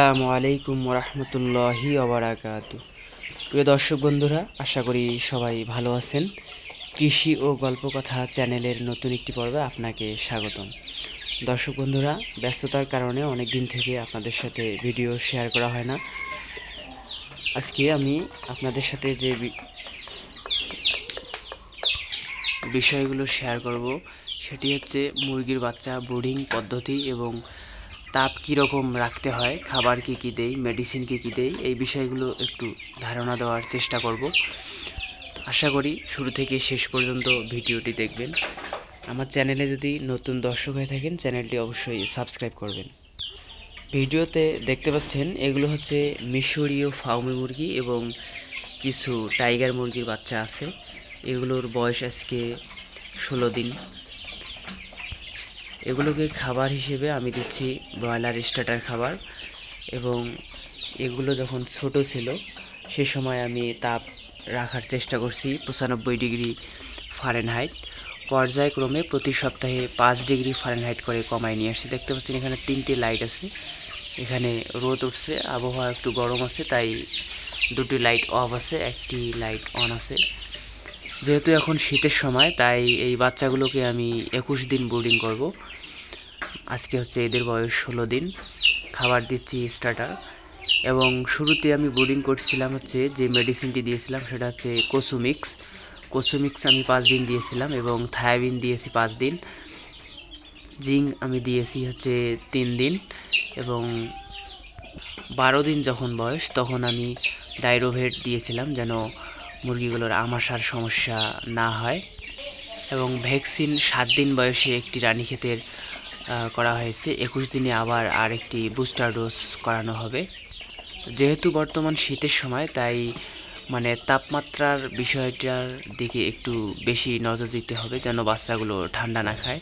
আসসালামু আলাইকুম রহমতুল্লাহি ওবারাকাতু। প্রিয় দর্শক বন্ধুরা, আশা করি সবাই ভালো আছেন। কৃষি ও গল্পকথা চ্যানেলের নতুন একটি পর্বে আপনাকে স্বাগতম। দর্শক বন্ধুরা, ব্যস্ততার কারণে অনেক দিন থেকে আপনাদের সাথে ভিডিও শেয়ার করা হয় না। আজকে আমি আপনাদের সাথে যে বিষয়গুলো শেয়ার করব সেটি হচ্ছে মুরগির বাচ্চা ব্রুডিং পদ্ধতি এবং তাপ কীরকম রাখতে হয়, খাবার কী কী দেই, মেডিসিন কী কী দেই, এই বিষয়গুলো একটু ধারণা দেওয়ার চেষ্টা করব। আশা করি শুরু থেকে শেষ পর্যন্ত ভিডিওটি দেখবেন। আমার চ্যানেলে যদি নতুন দর্শক হয়ে থাকেন, চ্যানেলটি অবশ্যই সাবস্ক্রাইব করবেন। ভিডিওতে দেখতে পাচ্ছেন এগুলো হচ্ছে মিশরীয় ফাউমি মুরগি এবং কিছু টাইগার মুরগির বাচ্চা আছে। এগুলোর বয়স আজকে 16 দিন। এগুলোকে খাবার হিসেবে আমি দিচ্ছি ব্রয়লার স্টার্টার খাবার, এবং এগুলো যখন ছোট ছিল সে সময় আমি তাপ রাখার চেষ্টা করছি 95 ডিগ্রি ফারেনহাইট। পর্যায়ক্রমে প্রতি সপ্তাহে 5 ডিগ্রি ফারেনহাইট করে কমায় নিয়ে আসছি। দেখতে পাচ্ছেন এখানে 3টি লাইট আছে, এখানে রোদ উঠছে, আবহাওয়া একটু গরম আছে, তাই 2টি লাইট অফ আছে, একটি লাইট অন আছে। যেহেতু এখন শীতের সময়, তাই এই বাচ্চাগুলোকে আমি 21 দিন ব্রুডিং করব। আজকে হচ্ছে এদের বয়স 16 দিন। খাবার দিচ্ছি স্টার্টার, এবং শুরুতে আমি ব্রুডিং করছিলাম হচ্ছে যে মেডিসিনটি দিয়েছিলাম সেটা হচ্ছে কোসুমিক্স আমি 5 দিন দিয়েছিলাম, এবং থায়াবিন দিয়েছি 5 দিন। জিঙ্ক আমি দিয়েছি হচ্ছে 3 দিন, এবং 12 দিন যখন বয়স তখন আমি ডাইরোভেট দিয়েছিলাম যেন মুরগিগুলোর আমাশার সমস্যা না হয়, এবং ভ্যাকসিন 7 দিন বয়সে একটি রানীক্ষেতের করা হয়েছে। 21 দিনে আবার আরেকটি বুস্টার ডোজ করানো হবে। যেহেতু বর্তমান শীতের সময়, তাই তাপমাত্রার বিষয়টার দিকে একটু বেশি নজর দিতে হবে যেন বাচ্চাগুলো ঠান্ডা না খায়,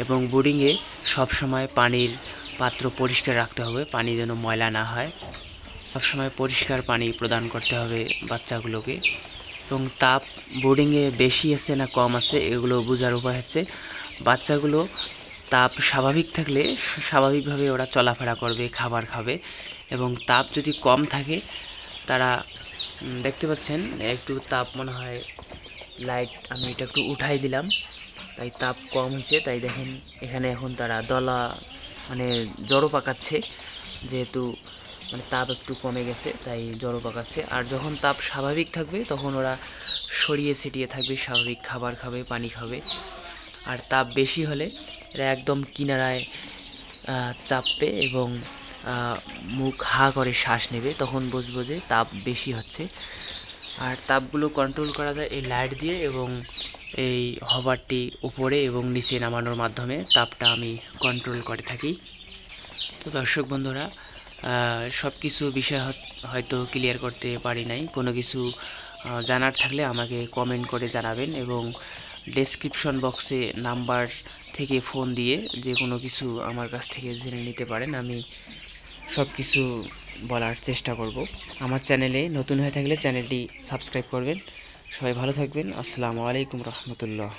এবং ব্রুডিংয়ে সবসময় পানির পাত্র পরিষ্কার রাখতে হবে, পানি যেন ময়লা না হয়। সবসময় পরিষ্কার পানি প্রদান করতে হবে বাচ্চাগুলোকে। এবং তাপ ব্রুডিংয়ে বেশি আছে না কম আছে এগুলো বোঝার উপায় হচ্ছে বাচ্চাগুলো তাপ স্বাভাবিক থাকলে স্বাভাবিকভাবে ওরা চলাফেরা করবে, খাবার খাবে, এবং তাপ যদি কম থাকে তারা দেখতে পাচ্ছেন একটু তাপ মনে হয় লাইট আমি এটা একটু উঠাই দিলাম, তাই তাপ কম হয়েছে। তাই দেখেন এখানে এখন তারা দলা জড়ো পাকাচ্ছে, যেহেতু তাপ একটু কমে গেছে তাই জড়ো পাকাচ্ছে। আর যখন তাপ স্বাভাবিক থাকবে তখন ওরা সরিয়ে ছিটিয়ে থাকবে, স্বাভাবিক খাবার খাবে, পানি খাবে। আর তাপ বেশি হলে এরা একদম কিনারায় চাপবে এবং মুখ হা করে শ্বাস নেবে, তখন বুঝবো যে তাপ বেশি হচ্ছে। আর তাপগুলো কন্ট্রোল করা যায় এই লাইট দিয়ে, এবং এই হবারটি উপরে এবং নিচে নামানোর মাধ্যমে তাপটা আমি কন্ট্রোল করে থাকি। তো দর্শক বন্ধুরা, সব কিছু বিষয় হয়তো ক্লিয়ার করতে পারি নাই, কোনো কিছু জানার থাকলে আমাকে কমেন্ট করে জানাবেন, এবং ডেসক্রিপশন বক্সে নাম্বার থেকে ফোন দিয়ে যে কোনো কিছু আমার কাছ থেকে জেনে নিতে পারেন। আমি সব কিছু বলার চেষ্টা করব। আমার চ্যানেলে নতুন হয়ে থাকলে চ্যানেলটি সাবস্ক্রাইব করবেন। সবাই ভালো থাকবেন। আসসালামু আলাইকুম রহমতুল্লাহ।